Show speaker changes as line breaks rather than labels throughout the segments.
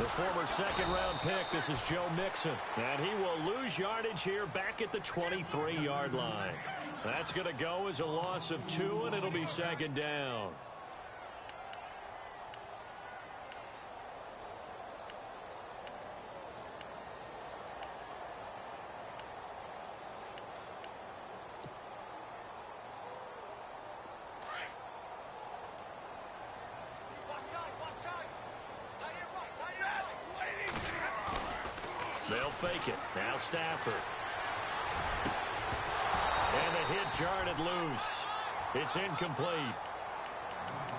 The former second-round pick, this is Joe Mixon. And he will lose yardage here back at the 23-yard line. That's going to go as a loss of 2, and it'll be second down. They'll fake it. Now Stafford. And the hit jarred loose. It's incomplete.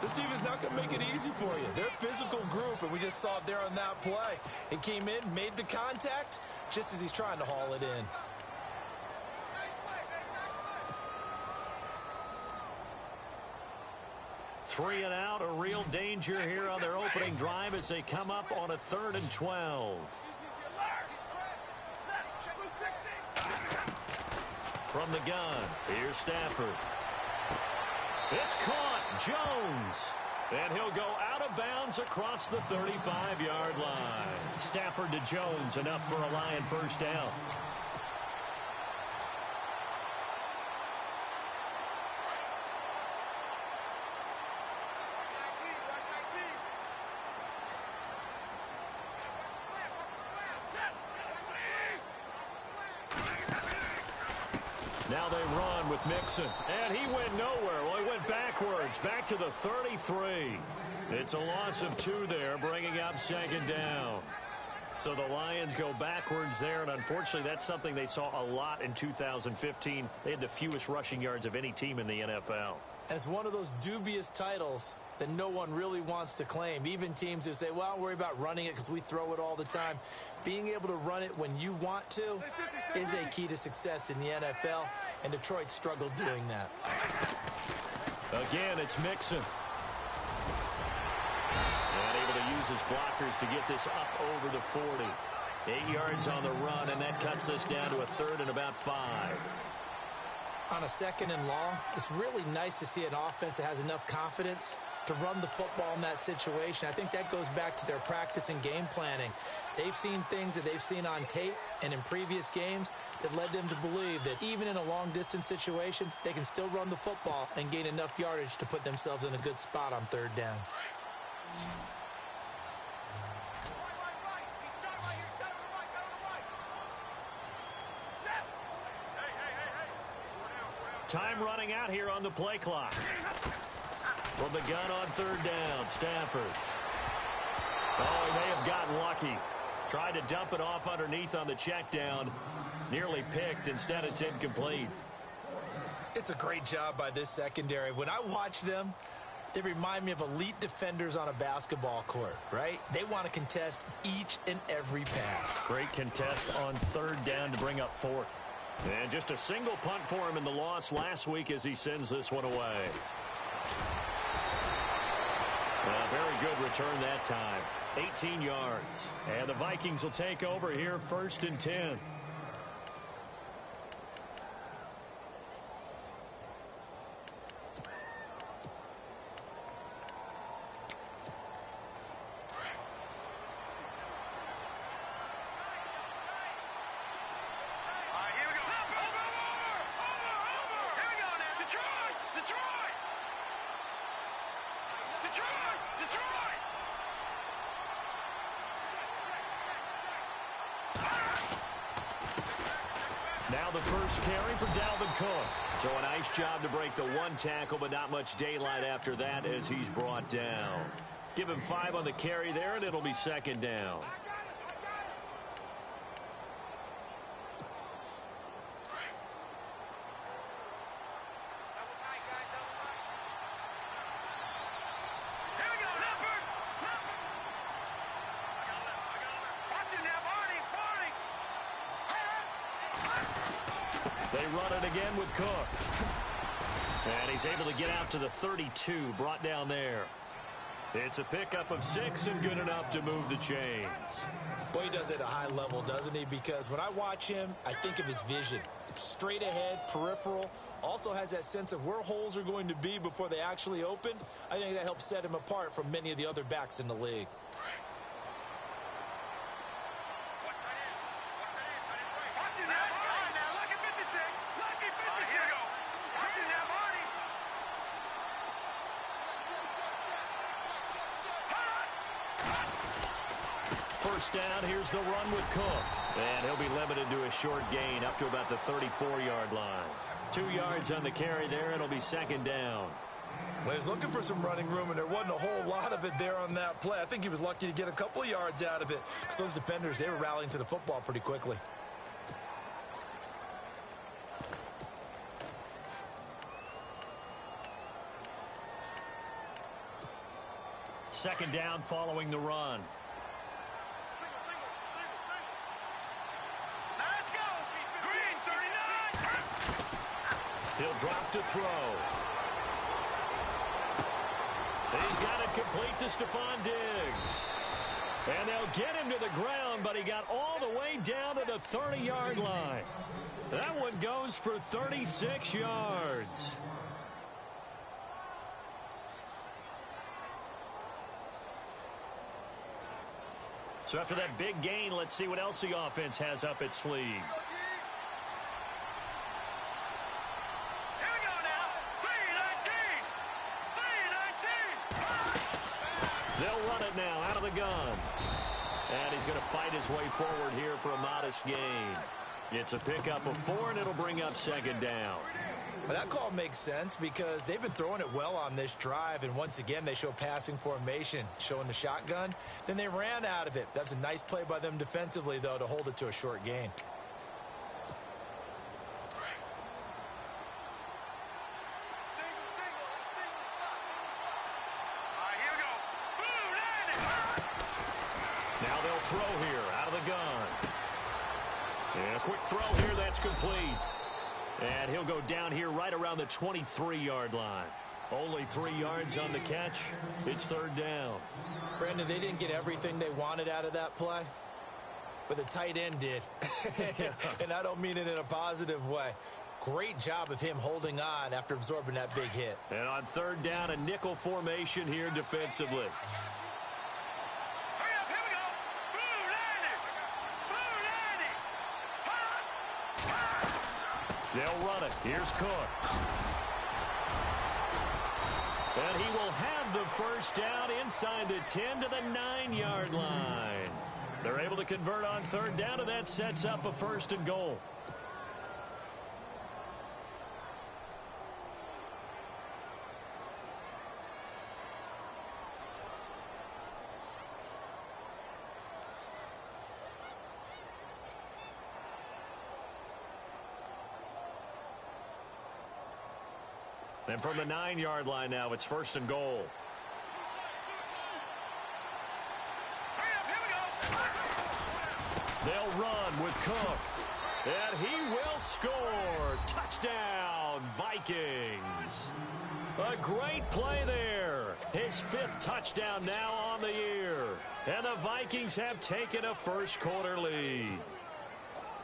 This team is not going to make it easy for you. They're a physical group, and we just saw it there on that play. It came in, made the contact, just as he's trying to haul it in.
Three and out, a real danger here on their opening drive as they come up on a 3rd and 12. From the gun, here's Stafford. It's caught, Jones. And he'll go out of bounds across the 35-yard line. Stafford to Jones, enough for a Lion first down. Now they run with Mixon, and he went nowhere. Well, he went backwards, back to the 33. It's a loss of 2 there, bringing up second down. So the Lions go backwards there, and unfortunately that's something they saw a lot in 2015. They had the fewest rushing yards of any team in the NFL.
And it's one of those dubious titles that no one really wants to claim. Even teams who say, well, I'll worry about running it because we throw it all the time. Being able to run it when you want to is a key to success in the NFL, and Detroit struggled doing that.
Again, it's Mixon. And able to use his blockers to get this up over the 40. 8 yards on the run, and that cuts this down to a 3rd and about 5.
On a 2nd and long, it's really nice to see an offense that has enough confidence to run the football in that situation. I think that goes back to their practice and game planning. They've seen things that they've seen on tape and in previous games that led them to believe that even in a long-distance situation, they can still run the football and gain enough yardage to put themselves in a good spot on 3rd down.
Time running out here on the play clock. From the gun on 3rd down, Stafford. Oh, he may have gotten lucky. Tried to dump it off underneath on the check down. Nearly picked. Instead, it's incomplete.
It's a great job by this secondary. When I watch them, they remind me of elite defenders on a basketball court, right? They want to contest each and every pass.
Great contest on 3rd down to bring up 4th. And just a single punt for him in the loss last week as he sends this one away. A very good return that time. 18 yards. And the Vikings will take over here 1st and 10. Now the first carry for Dalvin Cook. So a nice job to break the 1 tackle, but not much daylight after that as he's brought down. Give him 5 on the carry there, and it'll be second down. They run it again with Cook. And he's able to get out to the 32, brought down there. It's a pickup of 6 and good enough to move the chains.
Boy, he does it at a high level, doesn't he? Because when I watch him, I think of his vision. Straight ahead, peripheral. Also has that sense of where holes are going to be before they actually open. I think that helps set him apart from many of the other backs in the league.
First down, here's the run with Cook. And he'll be limited to a short gain up to about the 34-yard line. 2 yards on the carry there. It'll be second down.
Well, he was looking for some running room, and there wasn't a whole lot of it there on that play. I think he was lucky to get a couple of yards out of it, because those defenders, they were rallying to the football pretty quickly.
Second down following the run.
Let's go. Green 39.
He'll drop to throw. He's got it complete to Stephon Diggs. And they'll get him to the ground, but he got all the way down to the 30-yard line. That one goes for 36 yards. So after that big gain, let's see what else the offense has up its sleeve.
Here we go now. 3-19.
They'll run it now out of the gun. And he's going to fight his way forward here for a modest gain. It's a pickup of 4, and it'll bring up second down.
Well, that call makes sense because they've been throwing it well on this drive, and once again they show passing formation, showing the shotgun. Then they ran out of it. That's a nice play by them defensively, though, to hold it to a short gain.
Now they'll throw here out of the gun. And a quick throw here, that's complete. And he'll go down here right around the 23-yard line. Only 3 yards on the catch. It's third down.
Brandon, they didn't get everything they wanted out of that play, but the tight end did. And I don't mean it in a positive way. Great job of him holding on after absorbing that big hit.
And on third down, a nickel formation here defensively. They'll run it. Here's Cook. And he will have the first down inside the 10 to the 9-yard line. They're able to convert on third down, and that sets up a first and goal. And from the 9-yard line now, it's first and goal. They'll run with Cook. And he will score. Touchdown, Vikings. A great play there. His 5th touchdown now on the year. And the Vikings have taken a first-quarter lead.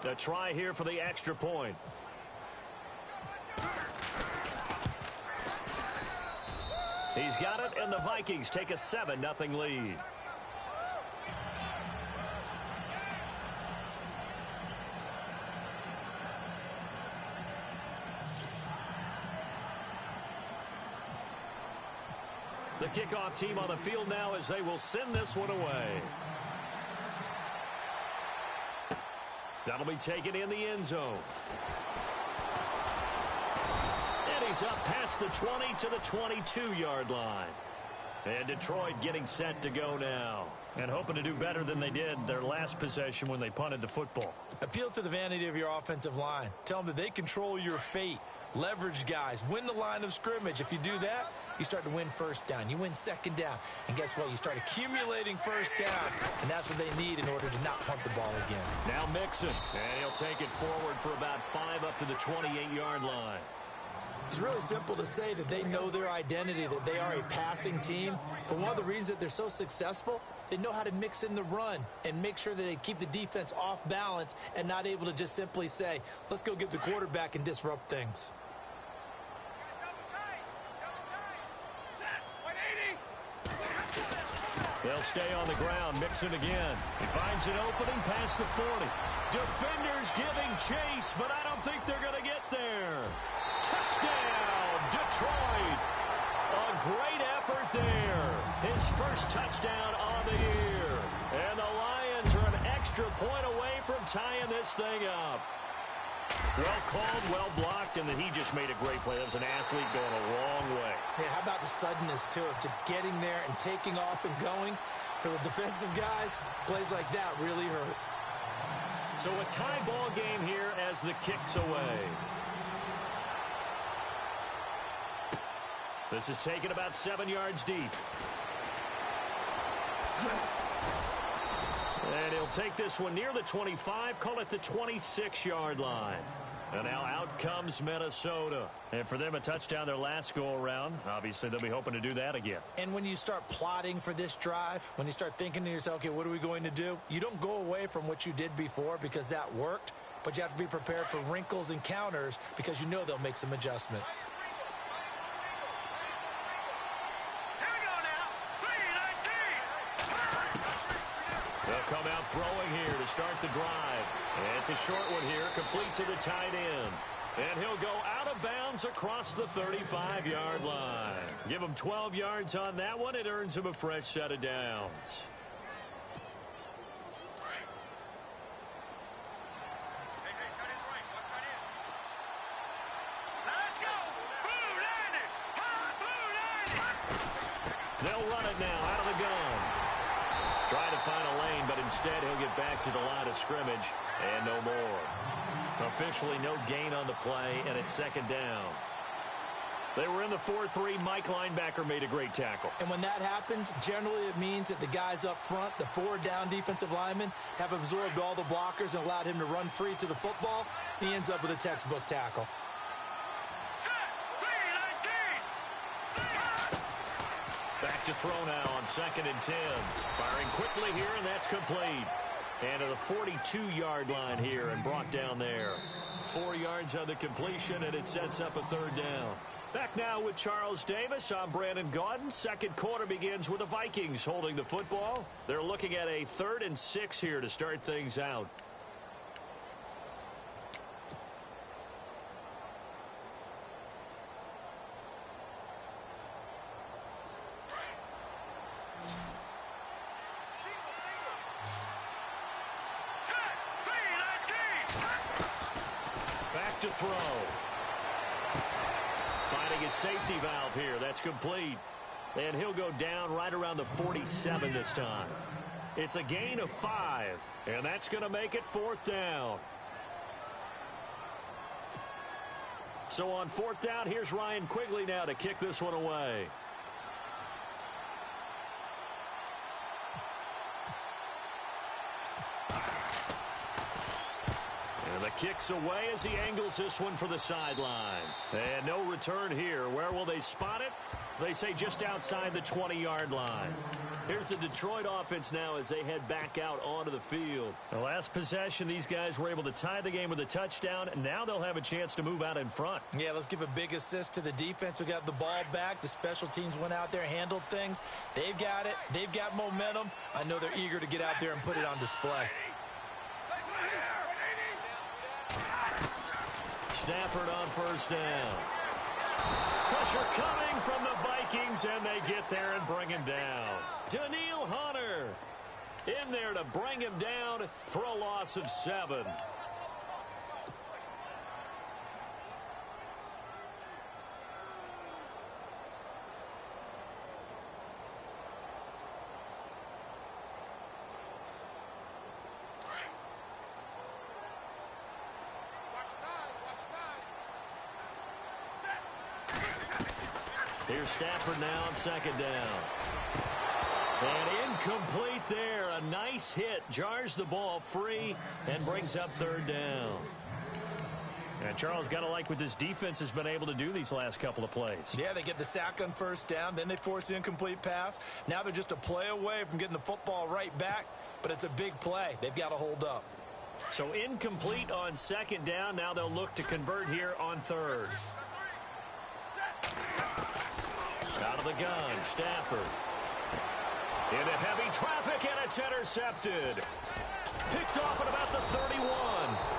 A try here for the extra point. He's got it, and the Vikings take a 7-0 lead. The kickoff team on the field now as they will send this one away. That'll be taken in the end zone. He's up past the 20 to the 22-yard line. And Detroit getting set to go now. And hoping to do better than they did their last possession when they punted the football.
Appeal to the vanity of your offensive line. Tell them that they control your fate. Leverage guys. Win the line of scrimmage. If you do that, you start to win first down. You win second down. And guess what? You start accumulating first downs. And that's what they need in order to not punt the ball again.
Now Mixon. And he'll take it forward for about 5 up to the 28-yard line.
It's really simple to say that they know their identity, that they are a passing team. But one of the reasons that they're so successful, they know how to mix in the run and make sure that they keep the defense off balance and not able to just simply say, let's go get the quarterback and disrupt things.
They'll stay on the ground. Mixon again. He finds an opening past the 40. Defenders giving chase, but I don't think they're going to get there. Touchdown, Detroit. A great effort there. His first touchdown on the year. tying this thing up. Well called, well blocked, and then he just made a great play. That was an athlete going a long way.
Yeah, how about the suddenness, too, of just getting there and taking off and going? For the defensive guys, plays like that really hurt.
So a tie ball game here as the kick's away. This is taken about 7 yards deep. And he'll take this one near the 25, call it the 26-yard line. And now out comes Minnesota. And for them, a touchdown their last go-around. Obviously, they'll be hoping to do that again.
And when you start plotting for this drive, when you start thinking to yourself, okay, what are we going to do? You don't go away from what you did before because that worked, but you have to be prepared for wrinkles and counters because you know they'll make some adjustments.
Here we go now. 3-19.
They'll come out throwing here to start the drive. And it's a short one here, complete to the tight end. And he'll go out of bounds across the 35-yard line. Give him 12 yards on that one. It earns him a fresh set of downs.
Let's go.
They'll run it now out of the gun. Trying to find a lane, but instead he'll get back to the line of scrimmage and no more. Officially no gain on the play, and it's second down. They were in the 4-3. Mike linebacker made a great tackle.
And when that happens, generally it means that the guys up front, the 4 down defensive linemen, have absorbed all the blockers and allowed him to run free to the football. He ends up with a textbook tackle.
Back to throw now on 2nd and 10. Firing quickly here, and that's complete. And to the 42-yard line here and brought down there. 4 yards on the completion, and it sets up a 3rd down. Back now with Charles Davis. I'm Brandon Gaudin. Second quarter begins with the Vikings holding the football. They're looking at a 3rd and 6 here to start things out. Back to throw. Finding his safety valve here. That's complete. And he'll go down right around the 47 this time. It's a gain of 5. And that's going to make it 4th down. So on 4th down, here's Ryan Quigley now to kick this one away. And the kick's away as he angles this one for the sideline. And no return here. Where will they spot it? They say just outside the 20-yard line. Here's the Detroit offense now as they head back out onto the field. The last possession, these guys were able to tie the game with a touchdown. Now they'll have a chance to move out in front.
Yeah, let's give a big assist to the defense who got the ball back. The special teams went out there, handled things. They've got it. They've got momentum. I know they're eager to get out there and put it on display.
Stafford on 1st down. Pressure coming from the Vikings, and they get there and bring him down. Danielle Hunter in there to bring him down for a loss of 7. Here's Stafford now on 2nd down. And incomplete there. A nice hit. Jars the ball free and brings up 3rd down. And Charles, got to like what this defense has been able to do these last couple of plays.
Yeah, they get the sack on 1st down. Then they force the incomplete pass. Now they're just a play away from getting the football right back. But it's a big play. They've got to hold up.
So incomplete on 2nd down. Now they'll look to convert here on 3rd. Out of the gun, Stafford. Into heavy traffic, and it's intercepted. Picked off at about the 31.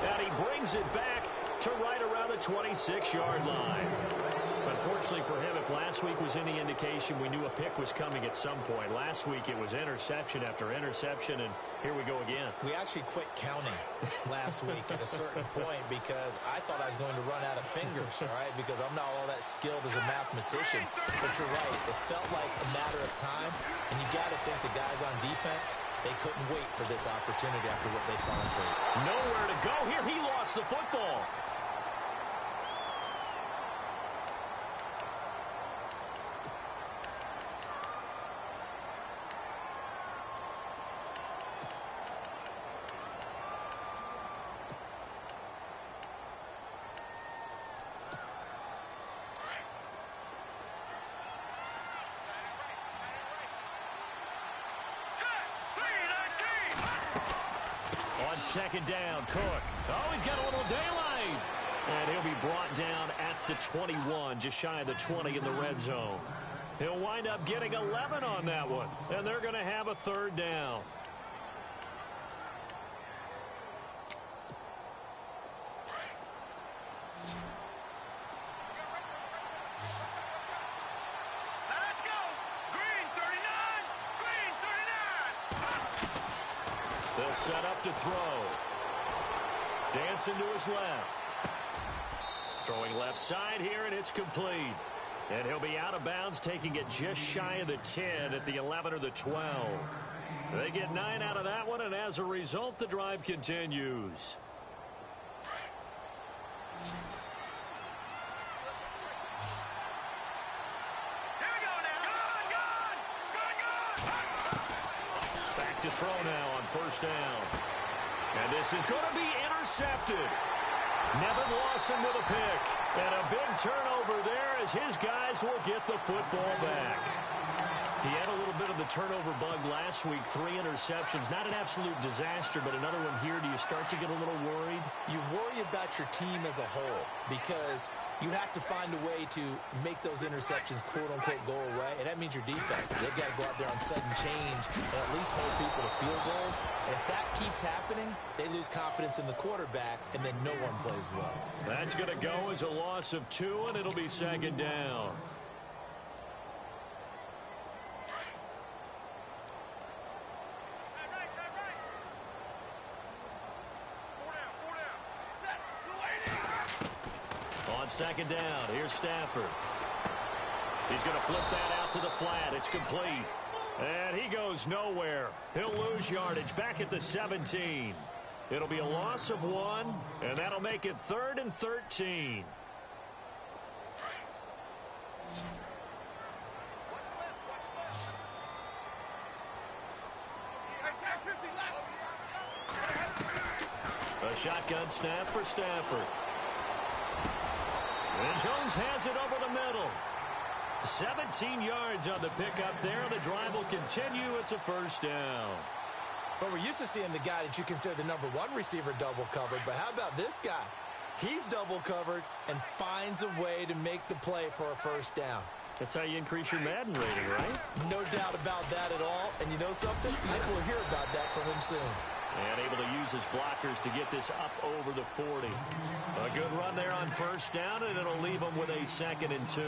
And he brings it back to right around the 26-yard line. Unfortunately for him, if last week was any indication, we knew a pick was coming at some point. Last week it was interception after interception, and here we go again.
We actually quit counting last week at a certain point because I thought I was going to run out of fingers, all right, because I'm not all that skilled as a mathematician. But you're right. It felt like a matter of time, and you got to think the guys on defense, they couldn't wait for this opportunity after what they saw on tape.
Nowhere to go here. He lost the football. Second down, Cook. Oh, he's got a little daylight. And he'll be brought down at the 21, just shy of the 20 in the red zone. He'll wind up getting 11 on that one, and they're going to have a third down.
Let's go. Green 39. Green 39.
They'll set up to throw. Dancing to his left. Throwing left side here, and it's complete. And he'll be out of bounds, taking it just shy of the 10 at the 11 or the 12. They get 9 out of that one, and as a result, the drive continues.
Here we go now. Good.
Back to throw now on first down. And this is going to be intercepted. Nevin Lawson with a pick. And a big turnover there as his guys will get the football back. He had a little bit of the turnover bug last week. 3 interceptions. Not an absolute disaster, but another one here. Do you start to get a little worried?
You worry about your team as a whole because you have to find a way to make those interceptions, quote-unquote, go away, and that means your defense. They've got to go out there on sudden change and at least hold people to field goals. And if that keeps happening, they lose confidence in the quarterback, and then no one plays well.
That's going to go as a loss of 2, and it'll be second down. Second down. Here's Stafford. He's going to flip that out to the flat. It's complete. And he goes nowhere. He'll lose yardage back at the 17. It'll be a loss of 1, and that'll make it 3rd and 13. A shotgun snap for Stafford. And Jones has it over the middle. 17 yards on the pickup there. The drive will continue. It's a first down.
Well, we're used to seeing the guy that you consider the number 1 receiver double covered, but how about this guy? He's double covered and finds a way to make the play for a first down.
That's how you increase your Madden rating, right?
No doubt about that at all. And you know something? I think we'll hear about that from him soon.
And able to use his blockers to get this up over the 40. A good run there on first down, and it'll leave him with a 2nd and 2.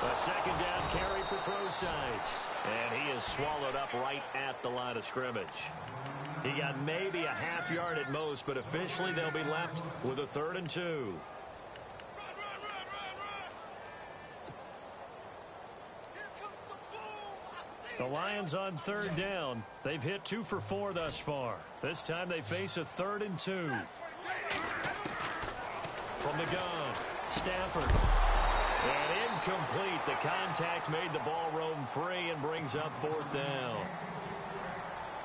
A second down carry for Procise. And he is swallowed up right at the line of scrimmage. He got maybe a half yard at most, but officially they'll be left with a 3rd and 2. The Lions on 3rd down. They've hit 2 for 4 thus far. This time they face a 3rd and 2. From the gun, Stafford. And incomplete. The contact made the ball roam free and brings up 4th down.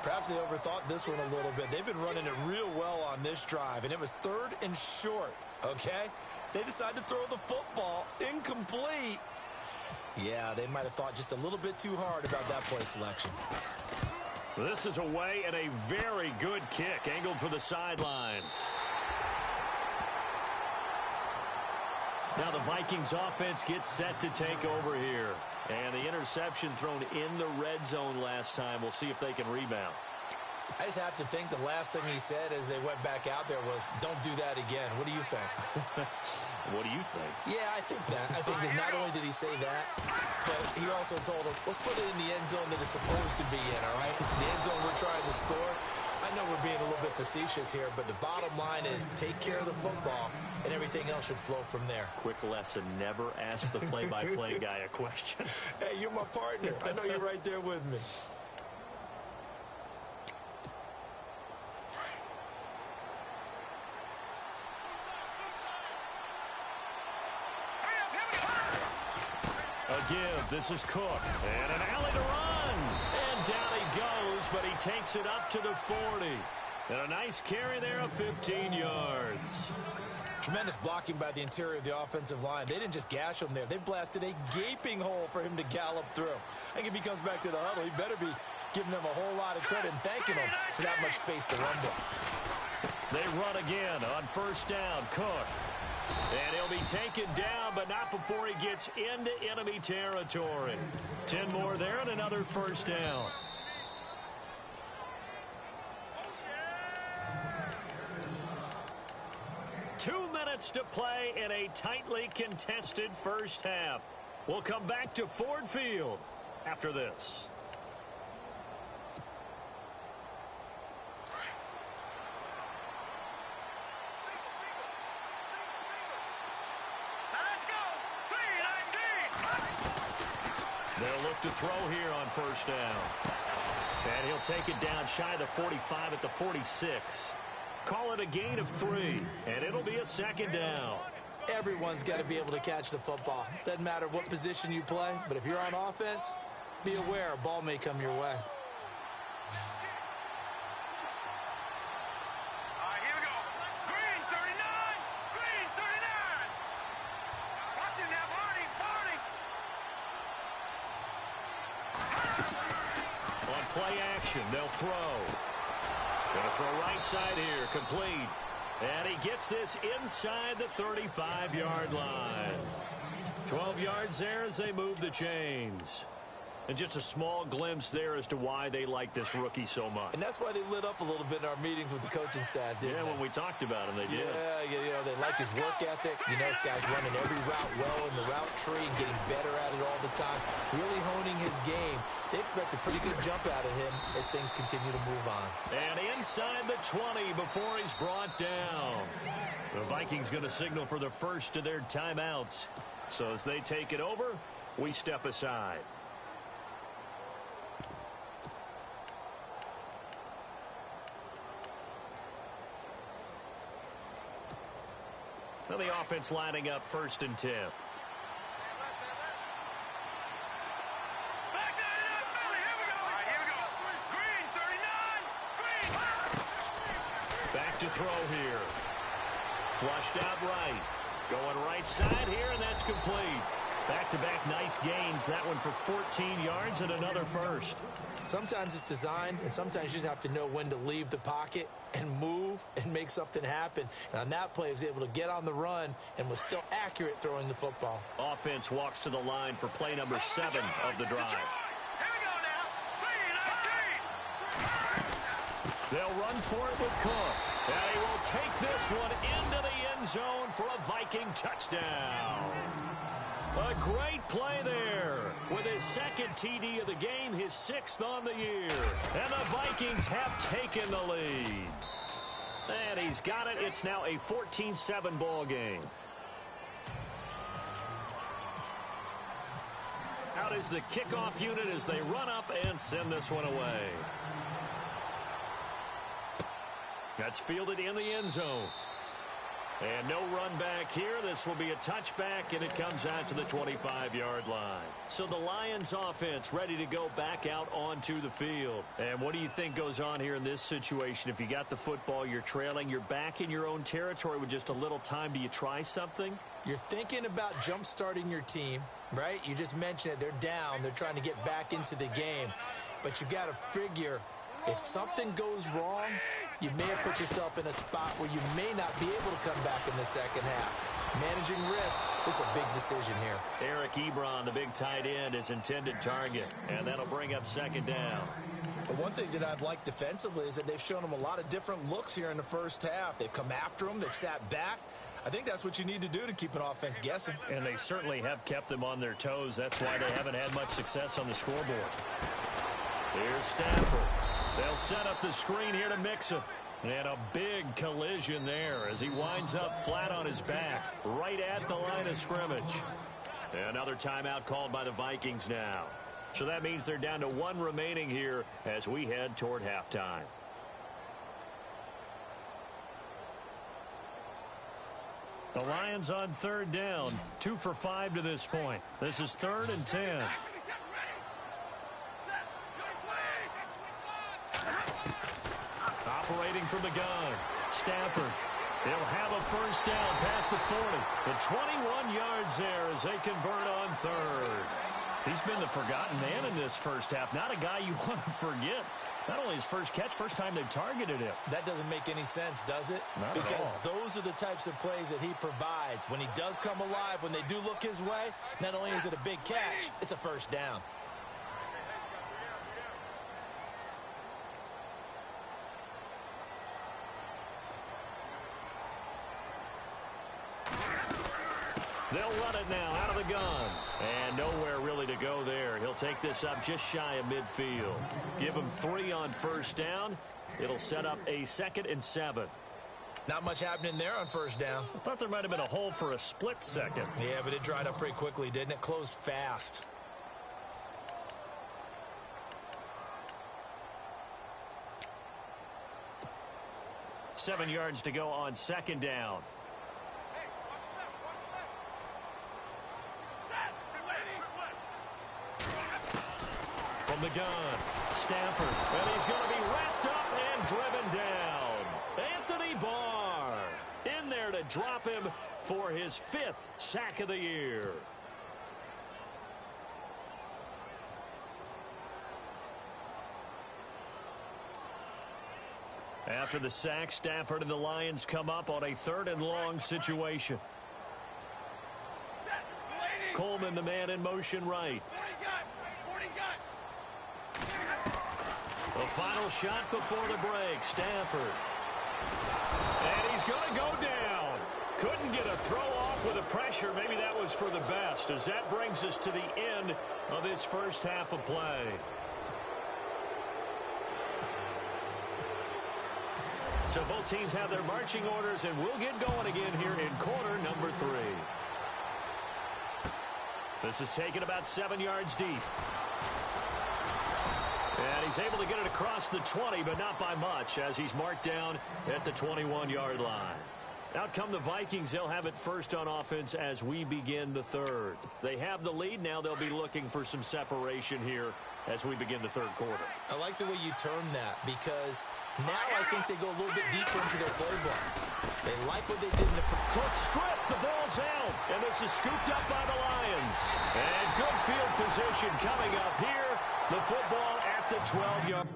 Perhaps they overthought this one a little bit. They've been running it real well on this drive, and it was 3rd and short, okay? They decided to throw the football incomplete. Yeah, they might have thought just a little bit too hard about that play selection.
This is away and a very good kick, angled for the sidelines. Now the Vikings offense gets set to take over here. And the interception thrown in the red zone last time. We'll see if they can rebound.
I just have to think the last thing he said as they went back out there was, don't do that again. What do you think?
What do you think?
Yeah, I think that. I think that not only did he say that, but he also told him, let's put it in the end zone that it's supposed to be in, all right? The end zone we're trying to score. I know we're being a little bit facetious here, but the bottom line is take care of the football, and everything else should flow from there.
Quick lesson, never ask the play-by-play guy a question.
Hey, you're my partner. I know you're right there with me.
A give. This is Cook. And an alley to run. And down he goes, but he takes it up to the 40. And a nice carry there of 15 yards.
Tremendous blocking by the interior of the offensive line. They didn't just gash him there. They blasted a gaping hole for him to gallop through. I think if he comes back to the huddle, he better be giving them a whole lot of credit and thanking them for that much space to run with.
They run again on first down. Cook. And he'll be taken down, but not before he gets into enemy territory. 10 more there and another first down. Two minutes to play in a tightly contested first half. We'll come back to Ford Field after this. They'll look to throw here on first down. And he'll take it down shy of the 45 at the 46. Call it a gain of 3, and it'll be a second down.
Everyone's got to be able to catch the football. Doesn't matter what position you play, but if you're on offense, be aware a ball may come your way.
Here we go. Green 39. Green 39. Watch it now, Barney.
On play action, they'll throw. Going to throw right side here, complete. And he gets this inside the 35-yard line. 12 yards there as they move the chains. And just a small glimpse there as to why they like this rookie so much.
And that's why they lit up a little bit in our meetings with the coaching staff, didn't they?
When we talked about him, they did.
Yeah, you know, they like his work ethic. You know, this guy's running every route well in the route tree and getting better at it all the time, really honing his game. They expect a pretty good jump out of him as things continue to move on.
And inside the 20 before he's brought down. The Vikings going to signal for the first of their timeouts. So as they take it over, we step aside. Now the offense lining up 1st and 10.
Back there, here we go. Here we go. Green 39. Green.
Back to throw here. Flushed out right. Going right side here, and that's complete. Back-to-back nice gains. That one for 14 yards and another first.
Sometimes it's designed, and sometimes you just have to know when to leave the pocket and move and make something happen. And on that play, he was able to get on the run and was still accurate throwing the football.
Offense walks to the line for play number 7 of the drive.
Here we go now. 3-19.
They'll run for it with Cook. And he will take this one into the end zone for a Viking touchdown. A great play there with his second TD of the game, his 6th on the year. And the Vikings have taken the lead. And he's got it. It's now a 14-7 ball game. Out is the kickoff unit as they run up and send this one away. That's fielded in the end zone. And no run back here. This will be a touchback, and it comes out to the 25-yard line. So the Lions offense ready to go back out onto the field. And what do you think goes on here in this situation? If you got the football, you're trailing, you're back in your own territory with just a little time. Do you try something?
You're thinking about jump-starting your team, right? You just mentioned it. They're down. They're trying to get back into the game. But you've got to figure If something goes wrong, you may have put yourself in a spot where you may not be able to come back in the second half. Managing risk is a big decision here.
Eric Ebron, the big tight end, is intended target, and that'll bring up second down.
But one thing that I've liked defensively is that they've shown him a lot of different looks here in the first half. They've come after him. They've sat back. I think that's what you need to do to keep an offense guessing.
And they certainly have kept them on their toes. That's why they haven't had much success on the scoreboard. Here's Stafford. They'll set up the screen here to Mixon. And a big collision there as he winds up flat on his back, right at the line of scrimmage. Another timeout called by the Vikings now. So that means they're down to one remaining here as we head toward halftime. The Lions on third down, 2 for 5 to this point. This is 3rd and 10. Operating from the gun, Stafford. He'll have a first down past the 40. The 21 yards there as they convert on third. He's been the forgotten man in this first half. Not a guy you want to forget. Not only his first catch, first time they've targeted him.
That doesn't make any sense, does it?
Not
because
at all.
Those are the types of plays that he provides. When he does come alive, when they do look his way, not only is it a big catch, it's a first down.
They'll run it now out of the gun. And nowhere really to go there. He'll take this up just shy of midfield. Give him 3 on first down. It'll set up a 2nd and 7.
Not much happening there on first down.
I thought there might have been a hole for a split second.
Yeah, but it dried up pretty quickly, didn't it? Closed fast.
Seven yards to go on second down. From the gun, Stafford, and he's going to be wrapped up and driven down. Anthony Barr in there to drop him for his 5th sack of the year. After the sack, Stafford and the Lions come up on a 3rd and long situation. Coleman, the man in motion right. The final shot before the break, Stafford. And he's going to go down. Couldn't get a throw off with the pressure. Maybe that was for the best, as that brings us to the end of this first half of play. So both teams have their marching orders, and we'll get going again here in quarter number 3. This is taken about 7 yards deep. And he's able to get it across the 20, but not by much, as he's marked down at the 21-yard line. Out come the Vikings. They'll have it first on offense as we begin the 3rd. They have the lead. Now they'll be looking for some separation here as we begin the 3rd quarter.
I like the way you term that, because now I think they go a little bit deeper into their playbook. They like what they did in the
Cook strip. The ball's out. And this is scooped up by the Lions. And good field position coming up here. The football at the 12-yard.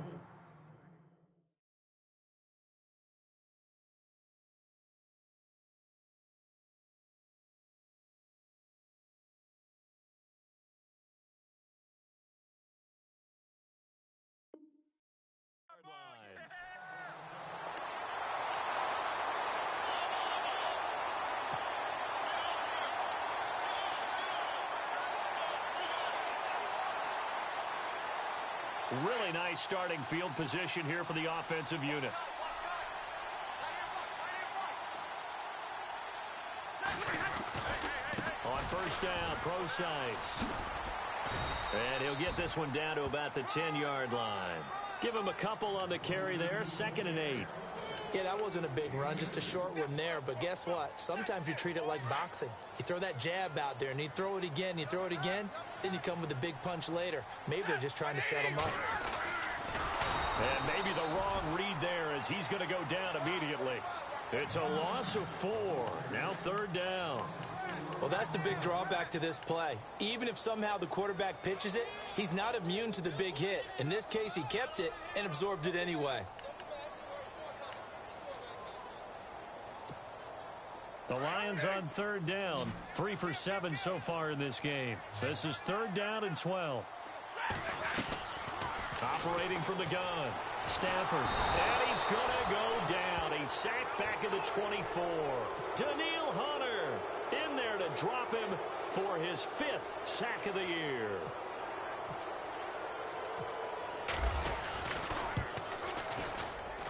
Really nice starting field position here for the offensive unit. On first down, Procise. And he'll get this one down to about the 10-yard line. Give him a couple on the carry there, 2nd and 8.
Yeah, that wasn't a big run, just a short one there. But guess what? Sometimes you treat it like boxing. You throw that jab out there, and you throw it again, you throw it again, then you come with a big punch later. Maybe they're just trying to set him up.
And maybe the wrong read there, as he's going to go down immediately. It's a loss of 4. Now 3rd down.
Well, that's the big drawback to this play. Even if somehow the quarterback pitches it, he's not immune to the big hit. In this case, he kept it and absorbed it anyway.
The Lions on third down, 3 for 7 so far in this game. This is 3rd down and 12. Operating from the gun, Stafford, and he's going to go down. He's sacked back at the 24. Danielle Hunter in there to drop him for his 5th sack of the year.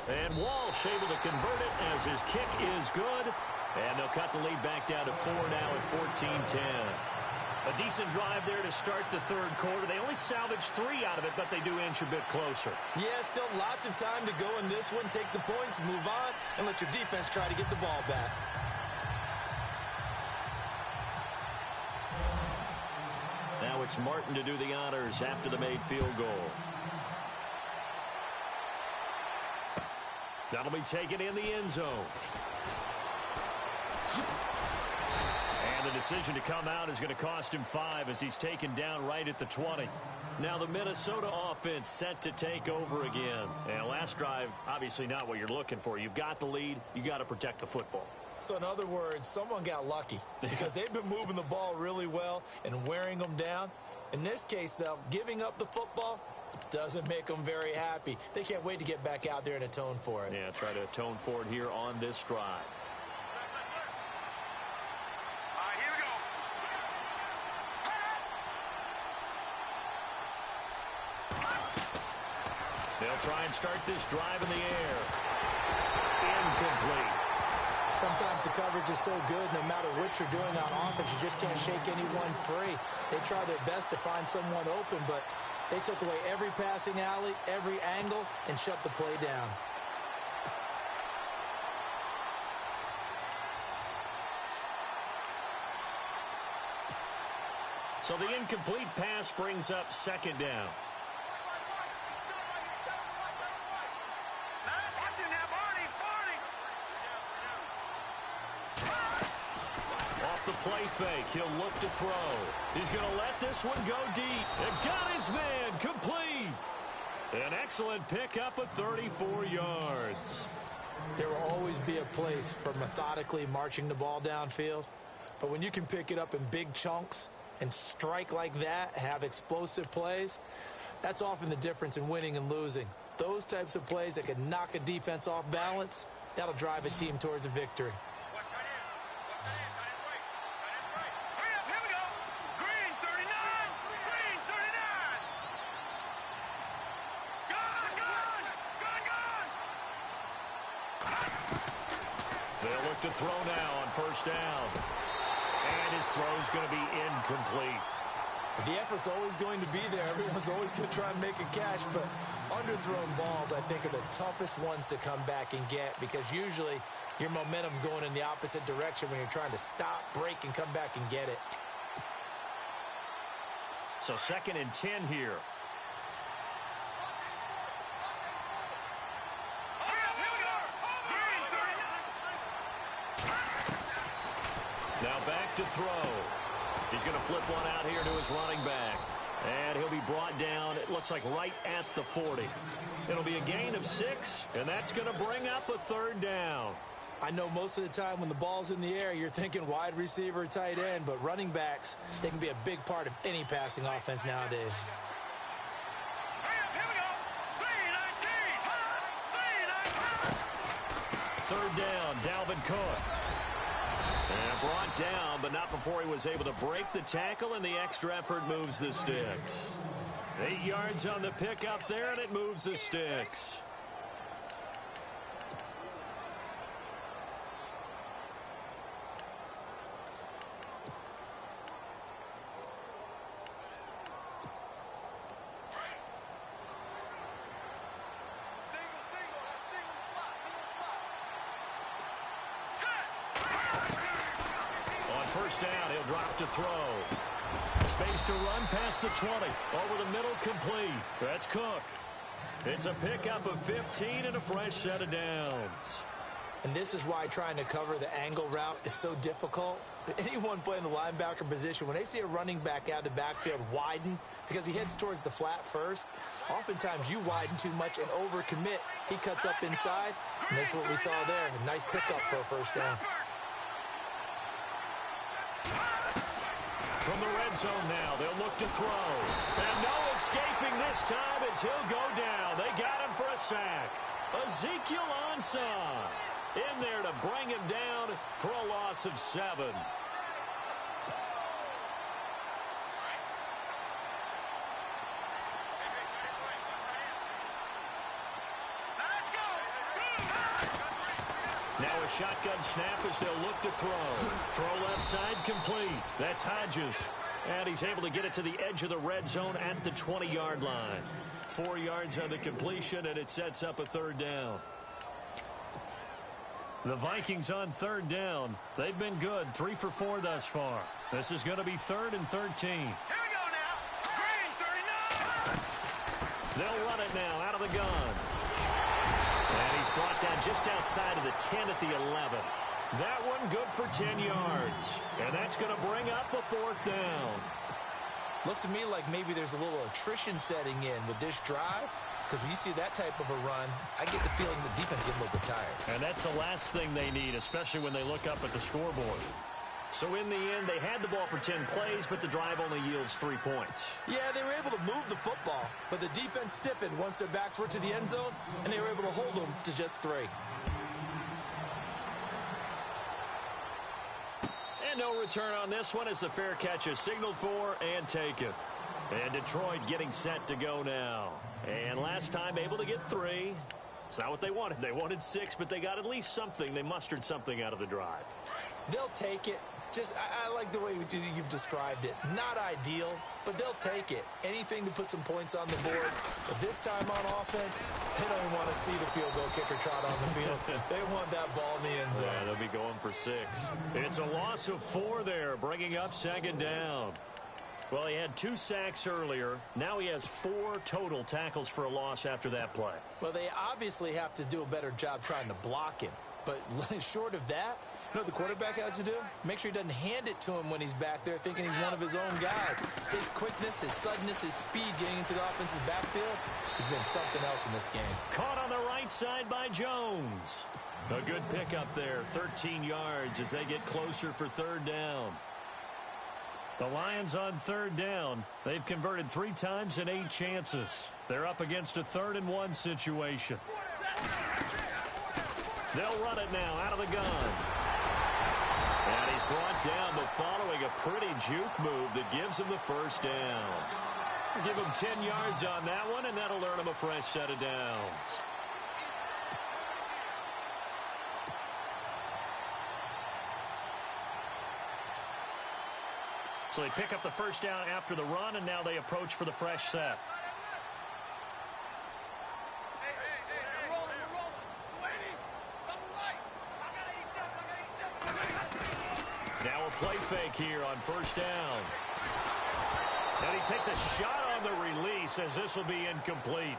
And Walsh able to convert it as his kick is good. And they'll cut the lead back down to 4 now at 14-10. A decent drive there to start the 3rd quarter. They only salvaged 3 out of it, but they do inch a bit closer.
Yeah, still lots of time to go in this one. Take the points, move on, and let your defense try to get the ball back.
Now it's Martin to do the honors after the made field goal. That'll be taken in the end zone. And the decision to come out is going to cost him 5 as he's taken down right at the 20. Now the Minnesota offense set to take over again. And last drive, obviously not what you're looking for. You've got the lead. You got to protect the football.
So in other words, someone got lucky because they've been moving the ball really well and wearing them down. In this case, though, giving up the football doesn't make them very happy. They can't wait to get back out there and atone for it.
Yeah, try to atone for it here on this drive. They'll try and start this drive in the air. Incomplete.
Sometimes the coverage is so good, no matter what you're doing on offense, you just can't shake anyone free. They try their best to find someone open, but they took away every passing alley, every angle, and shut the play down.
So the incomplete pass brings up 2nd down. Off the play fake, he'll look to throw. He's going to let this one go deep. And got his man complete. An excellent pickup of 34 yards.
There will always be a place for methodically marching the ball downfield. But when you can pick it up in big chunks and strike like that, have explosive plays, that's often the difference in winning and losing. Those types of plays that can knock a defense off balance, that'll drive a team towards a victory.
They'll look to throw now on 1st down. And his throw's going to be incomplete.
The effort's always going to be there. Everyone's always going to try and make a catch, but underthrown balls, I think, are the toughest ones to come back and get because usually your momentum's going in the opposite direction when you're trying to stop, break, and come back and get it.
So 2nd and 10 here. Now back to throw. He's going to flip one out here to his running back. And he'll be brought down, it looks like right at the 40. It'll be a gain of 6, and that's going to bring up a 3rd down.
I know most of the time when the ball's in the air, you're thinking wide receiver, tight end, but running backs, they can be a big part of any passing offense nowadays.
Third down, Dalvin Cook. And brought down, but not before he was able to break the tackle, and the extra effort moves the sticks. 8 yards on the pickup there, and it moves the sticks. First down, he'll drop to throw. Space to run past the 20. Over the middle, complete. That's Cook. It's a pickup of 15 and a fresh set of downs.
And this is why trying to cover the angle route is so difficult. Anyone playing the linebacker position, when they see a running back out of the backfield widen because he heads towards the flat first, oftentimes you widen too much and overcommit. He cuts up inside, and this is what we saw there. A nice pickup for a first down.
From the red zone now, they'll look to throw. And no escaping this time as he'll go down. They got him for a sack. Ezekiel Ansah in there to bring him down for a loss of 7. Now a shotgun snap as they'll look to throw. Throw left side complete. That's Hodges. And he's able to get it to the edge of the red zone at the 20-yard line. 4 yards on the completion, and it sets up a third down. The Vikings on third down. They've been good, 3 for 4 thus far. This is going to be 3rd and 13.
Here we go now. Green 39.
They'll run it now out of the gun. And he's brought down just outside of the 10 at the 11. That one good for 10 yards. And that's going to bring up a 4th down.
Looks to me like maybe there's a little attrition setting in with this drive, because when you see that type of a run, I get the feeling the defense getting a little bit tired.
And that's the last thing they need, especially when they look up at the scoreboard. So in the end, they had the ball for 10 plays, but the drive only yields 3 points.
Yeah, they were able to move the football, but the defense stiffened once their backs were to the end zone, and they were able to hold them to just 3.
And no return on this one as the fair catch is signaled for and taken. And Detroit getting set to go now. And last time able to get 3. It's not what they wanted. They wanted 6, but they got at least something. They mustered something out of the drive.
They'll take it. I like the way you've described it. Not ideal, but they'll take it. Anything to put some points on the board. But this time on offense, they don't even want to see the field goal kicker trot on the field. They want that ball in the end zone.
Yeah, they'll be going for 6. It's a loss of 4 there, bringing up 2nd down. Well, he had 2 sacks earlier. Now he has 4 total tackles for a loss after that play.
Well, they obviously have to do a better job trying to block him. But short of that, you know what the quarterback has to do? Make sure he doesn't hand it to him when he's back there thinking he's one of his own guys. His quickness, his suddenness, his speed getting into the offense's backfield has been something else in this game.
Caught on the right side by Jones. A good pickup there, 13 yards as they get closer for 3rd down. The Lions on 3rd down. They've converted 3 times in 8 chances. They're up against a 3rd and 1 situation. They'll run it now out of the gun. And he's brought down, but following a pretty juke move that gives him the 1st down. Give him 10 yards on that one, and that'll earn him a fresh set of downs. So they pick up the 1st down after the run, and now they approach for the fresh set. Now a play fake here on 1st down. And he takes a shot on the release as this will be incomplete.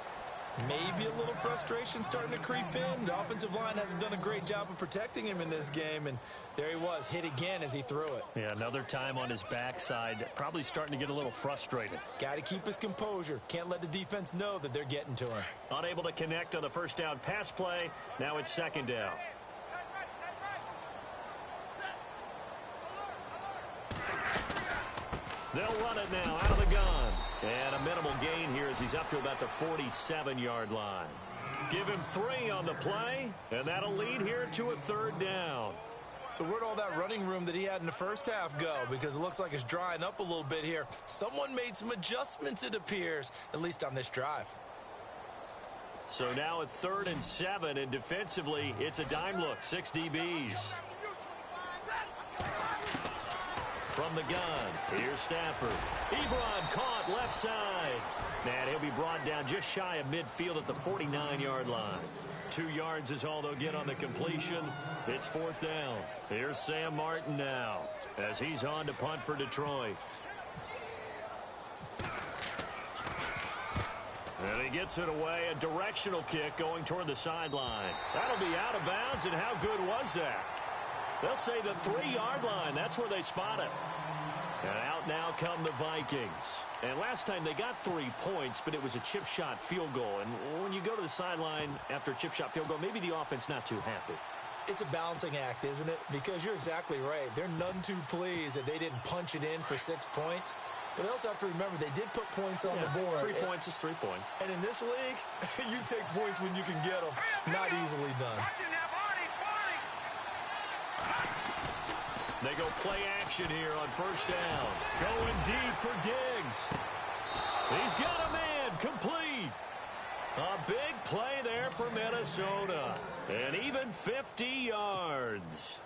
Maybe a little frustration starting to creep in. The offensive line hasn't done a great job of protecting him in this game, and there he was, hit again as he threw it.
Yeah, another time on his backside, probably starting to get a little frustrated.
Got to keep his composure. Can't let the defense know that they're getting to him.
Unable to connect on the 1st down pass play. Now it's 2nd down. They'll run it now out of the gun. And a minimal gain here as he's up to about the 47-yard line. Give him 3 on the play, and that'll lead here to a 3rd down.
So where'd all that running room that he had in the first half go? Because it looks like it's drying up a little bit here. Someone made some adjustments, it appears, at least on this drive.
So now at 3rd and 7, and defensively, it's a dime look, 6 DBs. From the gun, here's Stafford. Ebron caught left side. And he'll be brought down just shy of midfield at the 49-yard line. 2 yards is all they'll get on the completion. It's 4th down. Here's Sam Martin now as he's on to punt for Detroit. And he gets it away, a directional kick going toward the sideline. That'll be out of bounds, and how good was that? They'll say the 3-yard line. That's where they spot it. And out now come the Vikings. And last time they got 3 points, but it was a chip shot field goal. And when you go to the sideline after a chip shot field goal, maybe the offense not too happy.
It's a balancing act, isn't it? Because you're exactly right. They're none too pleased that they didn't punch it in for 6 points. But they also have to remember they did put points on the board.
3 points is 3 points.
And in this league, you take points when you can get them. Not easily done.
They go play action here on first down. Going deep for Diggs. He's got a man complete. A big play there for Minnesota. And even 50 yards.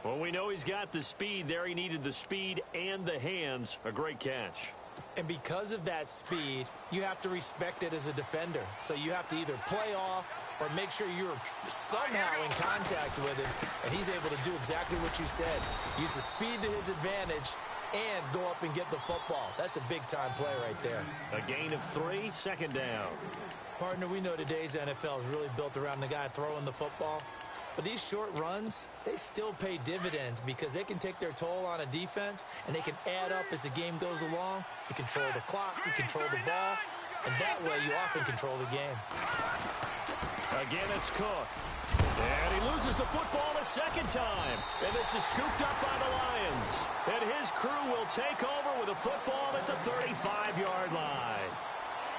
Well, we know he's got the speed there. He needed the speed and the hands. A great catch.
And because of that speed, you have to respect it as a defender. So you have to either play off or make sure you're somehow in contact with him. And he's able to do exactly what you said. Use the speed to his advantage and go up and get the football. That's a big-time play right there.
A gain of 3, second down.
Partner, we know today's NFL is really built around the guy throwing the football. But these short runs, they still pay dividends because they can take their toll on a defense and they can add up as the game goes along. You control the clock, you control the ball, and that way you often control the game.
Again, it's Cook. And he loses the football a second time. And this is scooped up by the Lions. And his crew will take over with a football at the 35-yard line.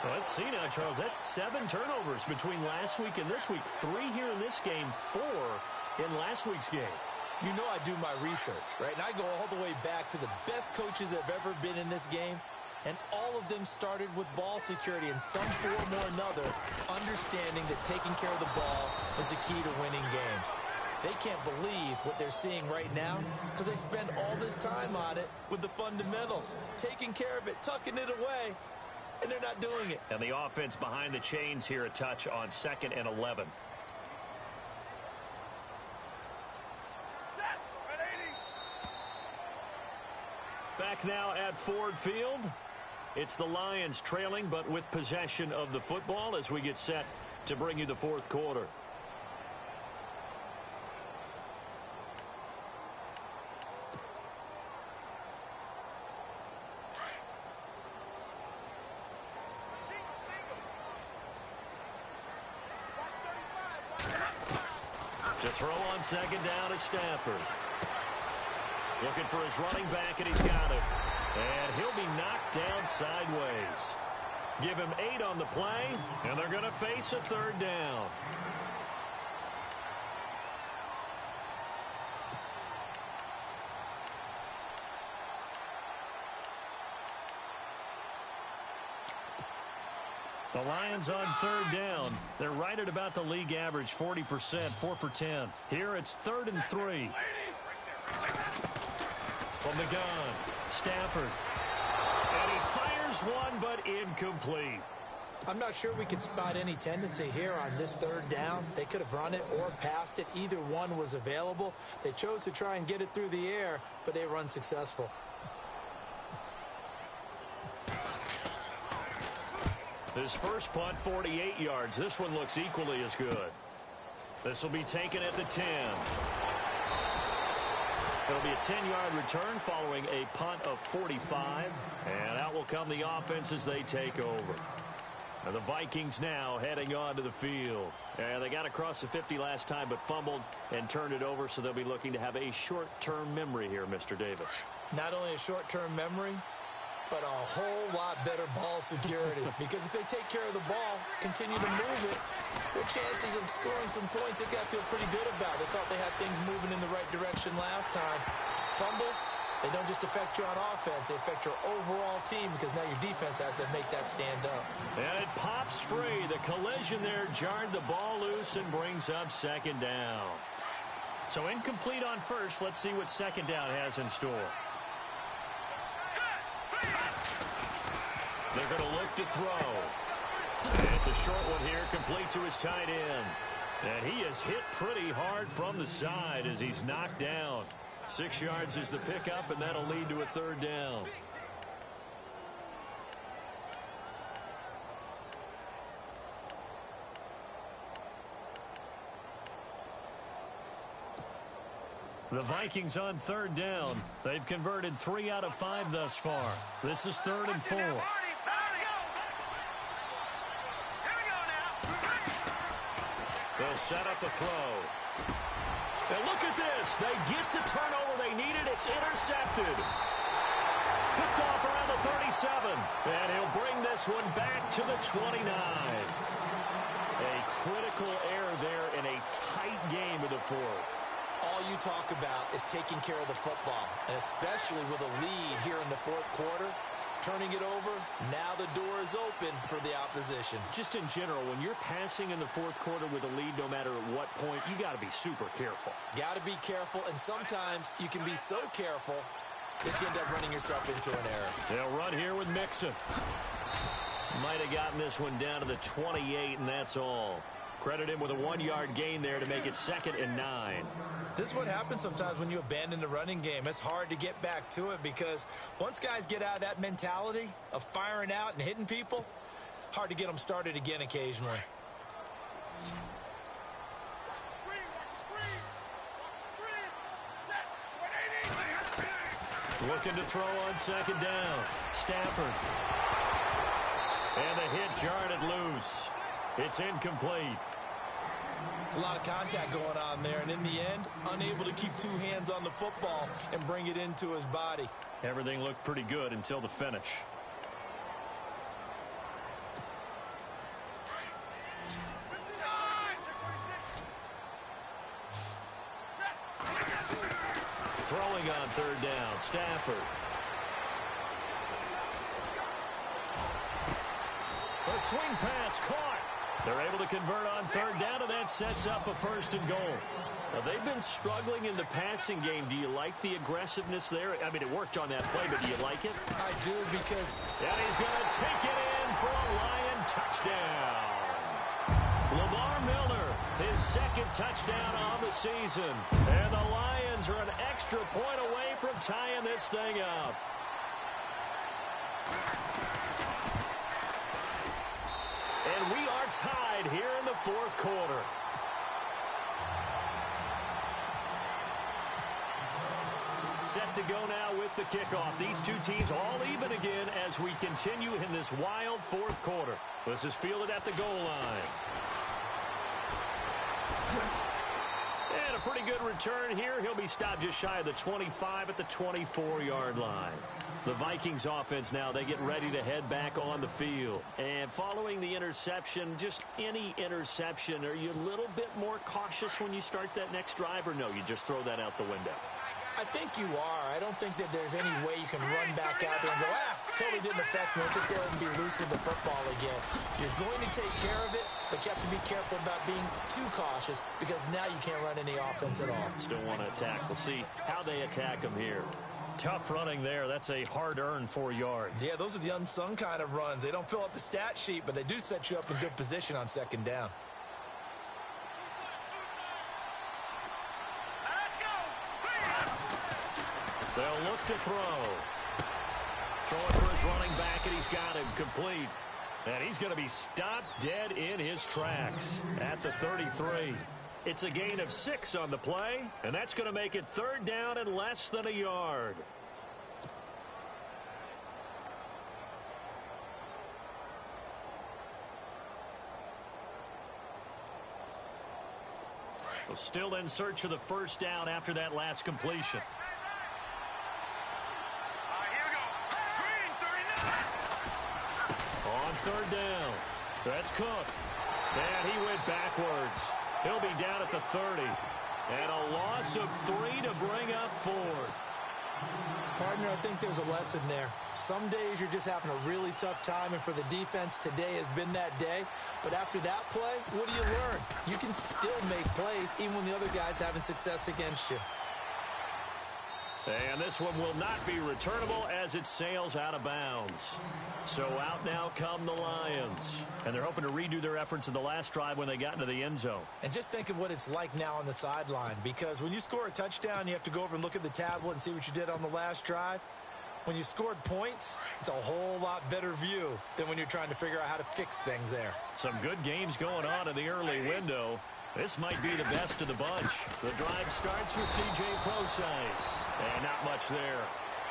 Well, let's see now, Charles. That's 7 turnovers between last week and this week. 3 here in this game, 4 in last week's game.
You know I do my research, right? And I go all the way back to the best coaches that have ever been in this game. And all of them started with ball security in some form or another, understanding that taking care of the ball is the key to winning games. They can't believe what they're seeing right now because they spend all this time on it with the fundamentals, taking care of it, tucking it away. And they're not doing it.
And the offense behind the chains here a touch on 2nd and 11. Back now at Ford Field. It's the Lions trailing, but with possession of the football as we get set to bring you the 4th quarter. To throw on 2nd down is Stafford. Looking for his running back, and he's got it. And he'll be knocked down sideways. Give him 8 on the play, and they're going to face a 3rd down. The Lions on 3rd down. They're right at about the league average, 40%, 4 for 10. Here it's 3rd and 3. From the gun, Stafford. And he fires one, but incomplete.
I'm not sure we can spot any tendency here on this 3rd down. They could have run it or passed it. Either one was available. They chose to try and get it through the air, but they run successful.
His first punt, 48 yards. This one looks equally as good. This will be taken at the 10. It'll be a 10-yard return following a punt of 45. And out will come the offense as they take over. And the Vikings now heading onto the field. And they got across the 50 last time but fumbled and turned it over, so they'll be looking to have a short-term memory here, Mr. Davis.
Not only a short-term memory, but a whole lot better ball security. Because if they take care of the ball, continue to move it, their chances of scoring some points, they've got to feel pretty good about. They thought they had things moving in the right direction last time. Fumbles, they don't just affect you on offense, they affect your overall team because now your defense has to make that stand up.
And it pops free. The collision there jarred the ball loose and brings up 2nd down. So incomplete on first. Let's see what 2nd down has in store. They're going to look to throw. And it's a short one here, complete to his tight end. And he is hit pretty hard from the side as he's knocked down. 6 yards is the pickup, and that'll lead to a 3rd down. The Vikings on third down. They've converted 3 out of 5 thus far. This is 3rd and 4.
Here we go now.
They'll set up a throw. And look at this. They get the turnover they needed. It's intercepted. Picked off around the 37. And he'll bring this one back to the 29. A critical error there in a tight game in the 4th.
All you talk about is taking care of the football, and especially with a lead here in the 4th quarter. Turning it over, now the door is open for the opposition.
Just in general, when you're passing in the 4th quarter with a lead, no matter at what point, you got to be super careful.
Got to be careful, and sometimes you can be so careful that you end up running yourself into an error.
They'll run here with Mixon. Might have gotten this one down to the 28, and that's all. Credit him with a 1-yard gain there to make it 2nd and 9.
This is what happens sometimes when you abandon the running game. It's hard to get back to it because once guys get out of that mentality of firing out and hitting people, hard to get them started again occasionally.
Looking to throw on 2nd down. Stafford. And the hit jarred it loose. It's incomplete.
It's a lot of contact going on there, and in the end, unable to keep 2 hands on the football and bring it into his body.
Everything looked pretty good until the finish. Throwing on 3rd down, Stafford. A swing pass caught. They're able to convert on 3rd down, and that sets up a 1st and goal. Now, they've been struggling in the passing game. Do you like the aggressiveness there? I mean, it worked on that play, but do you like it?
I do because...
And he's going to take it in for a Lion touchdown. Lamar Miller, his 2nd touchdown on the season. And the Lions are an extra point away from tying this thing up. And we are tied here in the 4th quarter. Set to go now with the kickoff. These two teams all even again as we continue in this wild 4th quarter. This is fielded at the goal line. And a pretty good return here. He'll be stopped just shy of the 25 at the 24-yard line. The Vikings offense now, they get ready to head back on the field. And following the interception, just any interception, are you a little bit more cautious when you start that next drive, or no, you just throw that out the window?
I think you are. I don't think that there's any way you can run back out there and go, totally didn't affect me. Just go ahead and be loose with the football again. You're going to take care of it, but you have to be careful about being too cautious because now you can't run any offense at all.
Still want to attack. We'll see how they attack them here. Tough running there. That's a hard-earned 4 yards.
Yeah, those are the unsung kind of runs. They don't fill up the stat sheet, but they do set you up in good position on 2nd down.
They'll look to throw. Throwing for his running back, and he's got him complete. And he's going to be stopped dead in his tracks at the 33. It's a gain of 6 on the play, and that's going to make it 3rd down and less than a yard. Well, still in search of the 1st down after that last completion. On 3rd down, that's Cook. And he went backwards. He'll be down at the 30. And a loss of 3 to bring up 4th.
Partner, I think there's a lesson there. Some days you're just having a really tough time, and for the defense, today has been that day. But after that play, what do you learn? You can still make plays even when the other guy's having success against you.
And this one will not be returnable as it sails out of bounds. So out now come the Lions. And they're hoping to redo their efforts in the last drive when they got into the end zone.
And just think of what it's like now on the sideline. Because when you score a touchdown, you have to go over and look at the tablet and see what you did on the last drive. When you scored points, it's a whole lot better view than when you're trying to figure out how to fix things there.
Some good games going on in the early window. This might be the best of the bunch. The drive starts with C.J. Prosise. And not much there.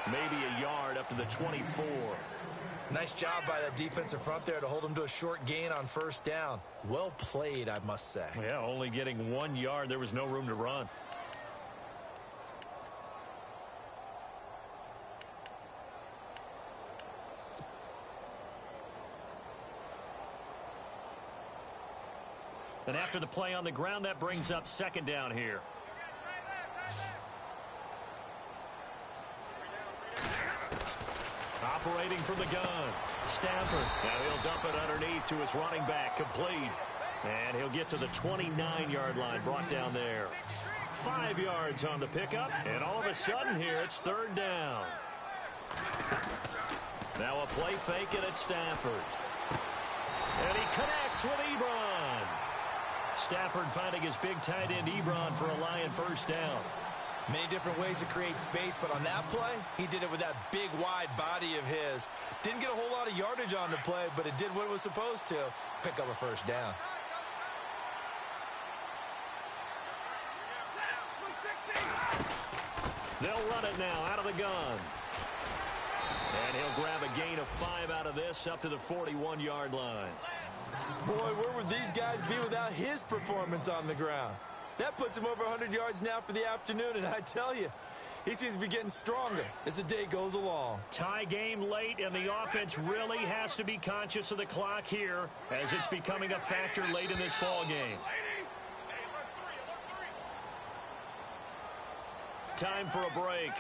Maybe a yard up to the 24.
Nice job by that defensive front there to hold him to a short gain on first down. Well played, I must say.
Yeah, only getting 1 yard. There was no room to run. And after the play on the ground, that brings up second down here. Operating from the gun. Stafford. Now he'll dump it underneath to his running back. Complete. And he'll get to the 29-yard line. Brought down there. 5 yards on the pickup. And all of a sudden here, it's third down. Now a play fake, and it's Stafford. And he connects with Ebron. Stafford finding his big tight end Ebron for a Lion first down.
Many different ways to create space, but on that play, he did it with that big, wide body of his. Didn't get a whole lot of yardage on the play, but it did what it was supposed to. Pick up a first down.
They'll run it now out of the gun. And he'll grab a gain of 5 out of this up to the 41-yard line.
Boy, where would these guys be without his performance on the ground? That puts him over 100 yards now for the afternoon, and I tell you, he seems to be getting stronger as the day goes along.
Tie game late, and the offense really has to be conscious of the clock here as it's becoming a factor late in this ball game. Time for a break.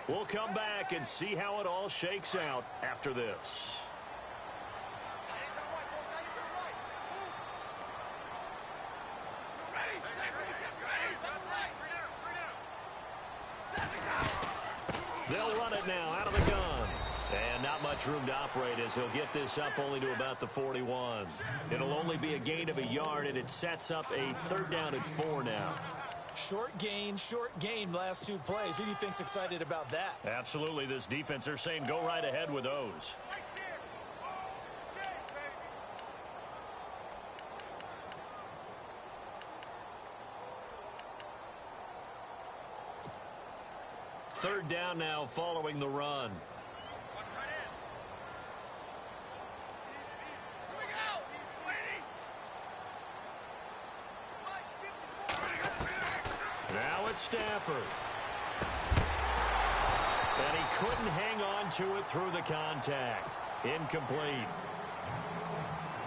We'll come back and see how it all shakes out after this. They'll run it now out of the gun. And not much room to operate as he'll get this up only to about the 41. It'll only be a gain of a yard, and it sets up a third down at 4 now.
Short gain, last 2 plays. Who do you think's excited about that?
Absolutely. This defense, they're saying go right ahead with those. Third down now following the run. Now it's Stafford. And he couldn't hang on to it through the contact. Incomplete.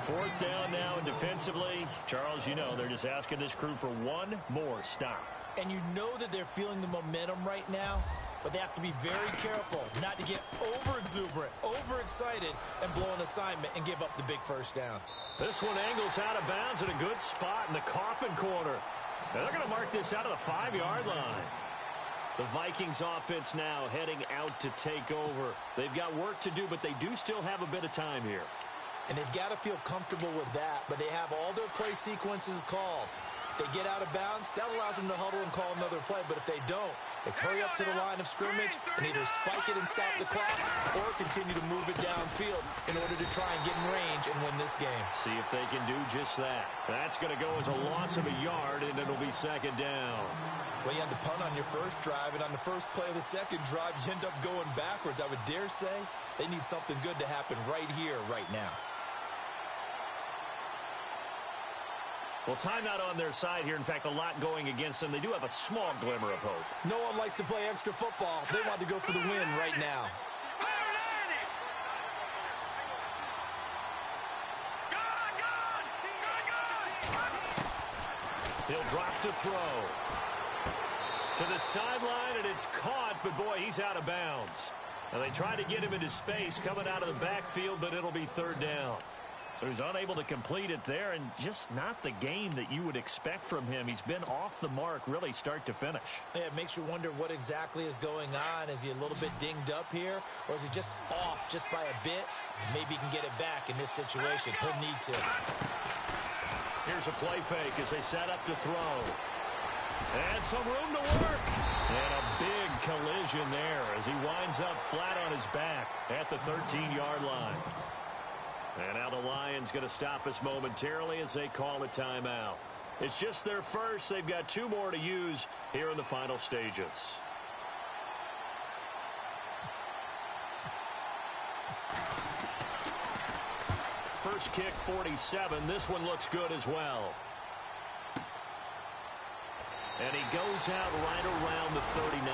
Fourth down now, and defensively, Charles, you know, they're just asking this crew for one more stop.
And you know that they're feeling the momentum right now, but they have to be very careful not to get over-exuberant, over-excited, and blow an assignment and give up the big first down.
This one angles out of bounds in a good spot in the coffin corner. And they're going to mark this out of the 5-yard line. The Vikings offense now heading out to take over. They've got work to do, but they do still have a bit of time here.
And they've got to feel comfortable with that, but they have all their play sequences called. If they get out of bounds, that allows them to huddle and call another play. But if they don't, it's hurry up to the line of scrimmage and either spike it and stop the clock or continue to move it downfield in order to try and get in range and win this game.
See if they can do just that. That's going to go as a loss of a yard, and it'll be second down.
Well, you had the punt on your first drive, and on the first play of the second drive, you end up going backwards. I would dare say they need something good to happen right here, right now.
Well, timeout on their side here. In fact, a lot going against them. They do have a small glimmer of hope.
No one likes to play extra football. They want to go for the win right now.
He'll drop to throw. To the sideline, and it's caught, but boy, he's out of bounds. And they try to get him into space coming out of the backfield, but it'll be third down. So he's unable to complete it there, and just not the game that you would expect from him. He's been off the mark really start to finish.
Yeah, it makes you wonder what exactly is going on. Is he a little bit dinged up here, or is he just off just by a bit? Maybe he can get it back in this situation. He'll need to.
Here's a play fake as they set up to throw. And some room to work. And a big collision there as he winds up flat on his back at the 13-yard line. And now the Lions going to stop us momentarily as they call a timeout. It's just their first. They've got 2 more to use here in the final stages. First kick, 47. This one looks good as well. And he goes out right around the 39.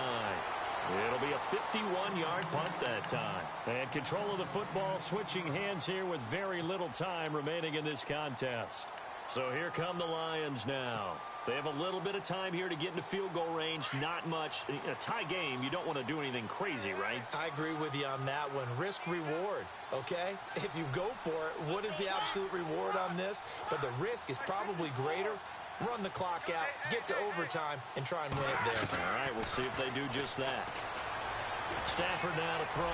It'll be a 51-yard punt that time. And control of the football switching hands here with very little time remaining in this contest. So here come the Lions now. They have a little bit of time here to get into field goal range. Not much. In a tie game, you don't want to do anything crazy, right?
I agree with you on that one. Risk reward, okay? If you go for it, what is the absolute reward on this? But the risk is probably greater. Run the clock out, get to overtime, and try and win it there.
All right, we'll see if they do just that. Stafford now to throw.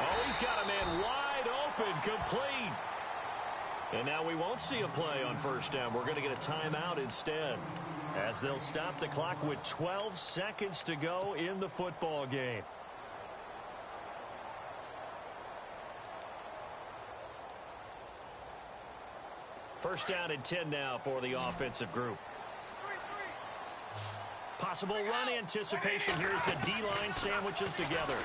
Oh, he's got a man wide open, complete. And now we won't see a play on first down. We're going to get a timeout instead, as they'll stop the clock with 12 seconds to go in the football game. First down and 10 now for the offensive group. Possible run anticipation. Here's the D-line sandwiches together.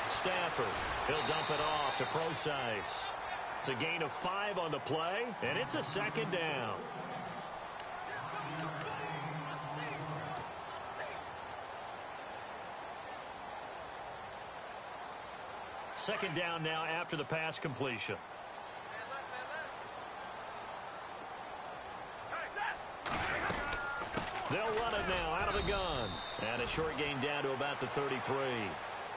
Stafford, he'll dump it off to Procise. It's a gain of 5 on the play, and it's a second down. Second down now after the pass completion. They'll run it now out of the gun. And a short gain down to about the 33.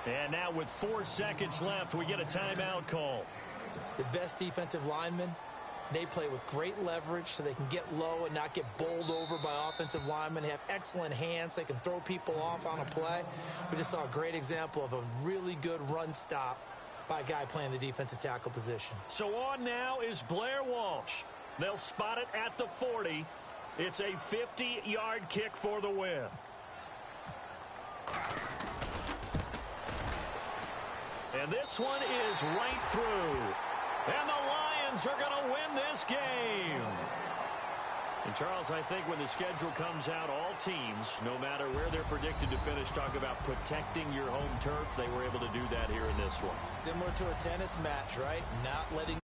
And now with 4 seconds left, we get a timeout call.
The best defensive linemen, they play with great leverage so they can get low and not get bowled over by offensive linemen. They have excellent hands. They can throw people off on a play. We just saw a great example of a really good run stop by a guy playing the defensive tackle position.
So on now is Blair Walsh. They'll spot it at the 40. It's a 50-yard kick for the win. And this one is right through. And the Lions are going to win this game. And, Charles, I think when the schedule comes out, all teams, no matter where they're predicted to finish, talk about protecting your home turf. They were able to do that here in this one.
Similar to a tennis match, right? Not letting